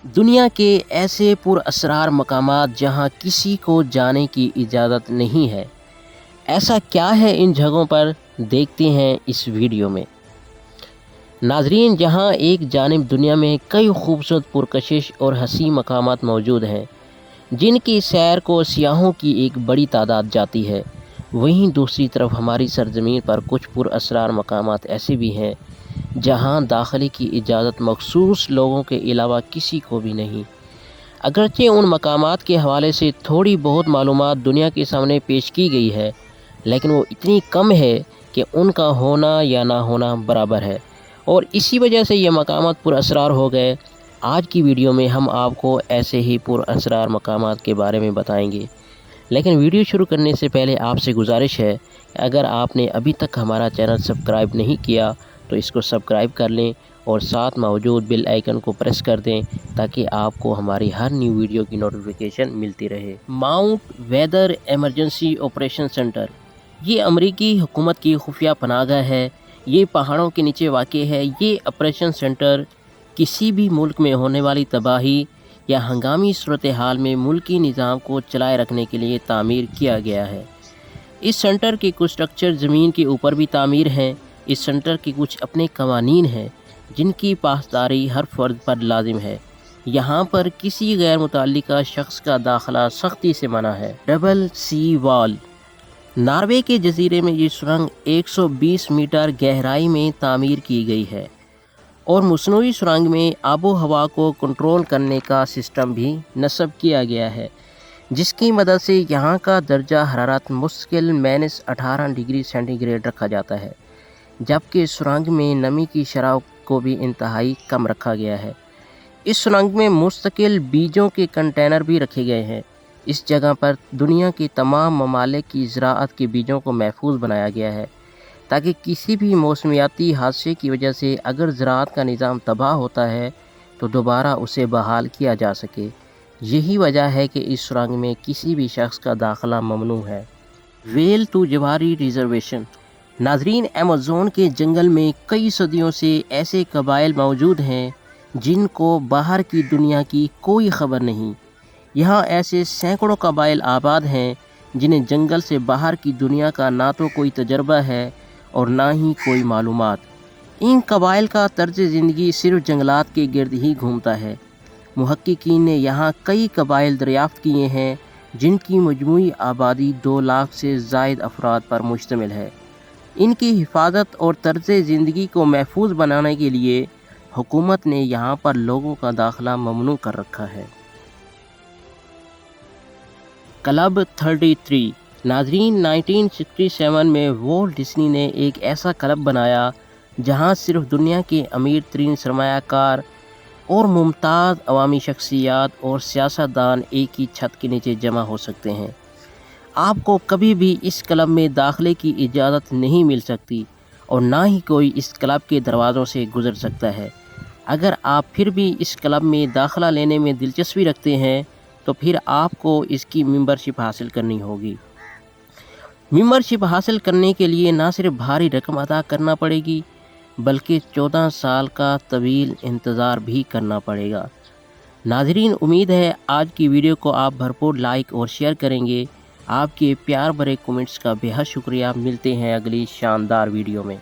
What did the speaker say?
दुनिया के ऐसे पुरअसरार मकामात जहां किसी को जाने की इजाज़त नहीं है। ऐसा क्या है इन जगहों पर, देखते हैं इस वीडियो में। नाजरीन, जहां एक जानिब दुनिया में कई खूबसूरत पुरकशिश और हसी मकामात मौजूद हैं जिनकी सैर को सियाहों की एक बड़ी तादाद जाती है, वहीं दूसरी तरफ हमारी सरज़मीन पर कुछ पुरअसरार मकामात ऐसे भी हैं जहां दाखिले की इजाज़त मखसूस लोगों के अलावा किसी को भी नहीं। अगरचे उन मकामात के हवाले से थोड़ी बहुत मालूमात दुनिया के सामने पेश की गई है, लेकिन वो इतनी कम है कि उनका होना या ना होना बराबर है, और इसी वजह से ये मकामात पुरअसरार हो गए। आज की वीडियो में हम आपको ऐसे ही पुरअसरार मकामात के बारे में बताएंगे। लेकिन वीडियो शुरू करने से पहले आपसे गुजारिश है, अगर आपने अभी तक हमारा चैनल सब्सक्राइब नहीं किया तो इसको सब्सक्राइब कर लें और साथ मौजूद बेल आइकन को प्रेस कर दें ताकि आपको हमारी हर न्यू वीडियो की नोटिफिकेशन मिलती रहे। Mount Weather emergency operation centre, ये अमेरिकी हुकूमत की खुफिया पनाहगाह है। ये पहाड़ों के नीचे वाक़ है। ये ऑपरेशन सेंटर किसी भी मुल्क में होने वाली तबाही या हंगामी सूरत हाल में मुल्की निज़ाम को चलाए रखने के लिए तामीर किया गया है। इस सेंटर के कुछ स्ट्रक्चर ज़मीन के ऊपर भी तामीर हैं। इस सेंटर के कुछ अपने कवानीन हैं जिनकी पासदारी हर फ़र्द पर लाजिम है। यहाँ पर किसी गैर मुतल्लिका शख्स का दाखिला सख्ती से मना है। डबल सी वॉल, नॉर्वे के जजीरे में ये सुरंग 120 मीटर गहराई में तामीर की गई है और मसनूई सुरंग में आबो हवा को कंट्रोल करने का सिस्टम भी नस्ब किया गया है, जिसकी मदद से यहाँ का दर्जा हरारत मुश्किल -18 डिग्री सेंटीग्रेड रखा जाता है, जबकि सुरंग में नमी की शरह को भी इंतहाई कम रखा गया है। इस सुरंग में मुस्तकिल बीजों के कंटेनर भी रखे गए हैं। इस जगह पर दुनिया के तमाम ममालिक की ज़राअत के बीजों को महफूज बनाया गया है ताकि किसी भी मौसमियाती हादसे की वजह से अगर ज़राअत का निज़ाम तबाह होता है तो दोबारा उसे बहाल किया जा सके। यही वजह है कि इस सुरंग में किसी भी शख्स का दाखिला ममनू है। वेल टू जवारी रिज़र्वेशन, नाजरीन, अमेज़न के जंगल में कई सदियों से ऐसे कबाइल मौजूद हैं जिनको बाहर की दुनिया की कोई ख़बर नहीं। यहाँ ऐसे सैकड़ों कबाइल आबाद हैं जिन्हें जंगल से बाहर की दुनिया का ना तो कोई तजर्बा है और ना ही कोई मालूमात। इन कबाइल का तर्ज ज़िंदगी सिर्फ जंगलात के गिर्द ही घूमता है। मुहक्किकीन ने यहाँ कई कबाइल दरियाफ़्त किए हैं जिनकी मजमूई आबादी 2 लाख से ज़ायद अफराद पर मुश्तमिल है। इनकी हिफाजत और तर्ज ज़िंदगी को महफूज बनाने के लिए हुकूमत ने यहाँ पर लोगों का दाखिला ममनू कर रखा है। क्लब 33, नाजरीन, 1967 में वॉल्ट डिज्नी ने एक ऐसा क्लब बनाया जहाँ सिर्फ दुनिया के अमीर तरीन सरमायाकार और मुमताज़ अवामी शख्सियात और सियासतदान एक ही छत के नीचे जमा हो सकते हैं। आपको कभी भी इस क्लब में दाखिले की इजाज़त नहीं मिल सकती और ना ही कोई इस क्लब के दरवाज़ों से गुज़र सकता है। अगर आप फिर भी इस क्लब में दाखिला लेने में दिलचस्पी रखते हैं तो फिर आपको इसकी मेंबरशिप हासिल करनी होगी। मेंबरशिप हासिल करने के लिए ना सिर्फ भारी रकम अदा करना पड़ेगी बल्कि 14 साल का तवील इंतज़ार भी करना पड़ेगा। नाजरीन, उम्मीद है आज की वीडियो को आप भरपूर लाइक और शेयर करेंगे। आपके प्यार भरे कमेंट्स का बेहद शुक्रिया। मिलते हैं अगली शानदार वीडियो में।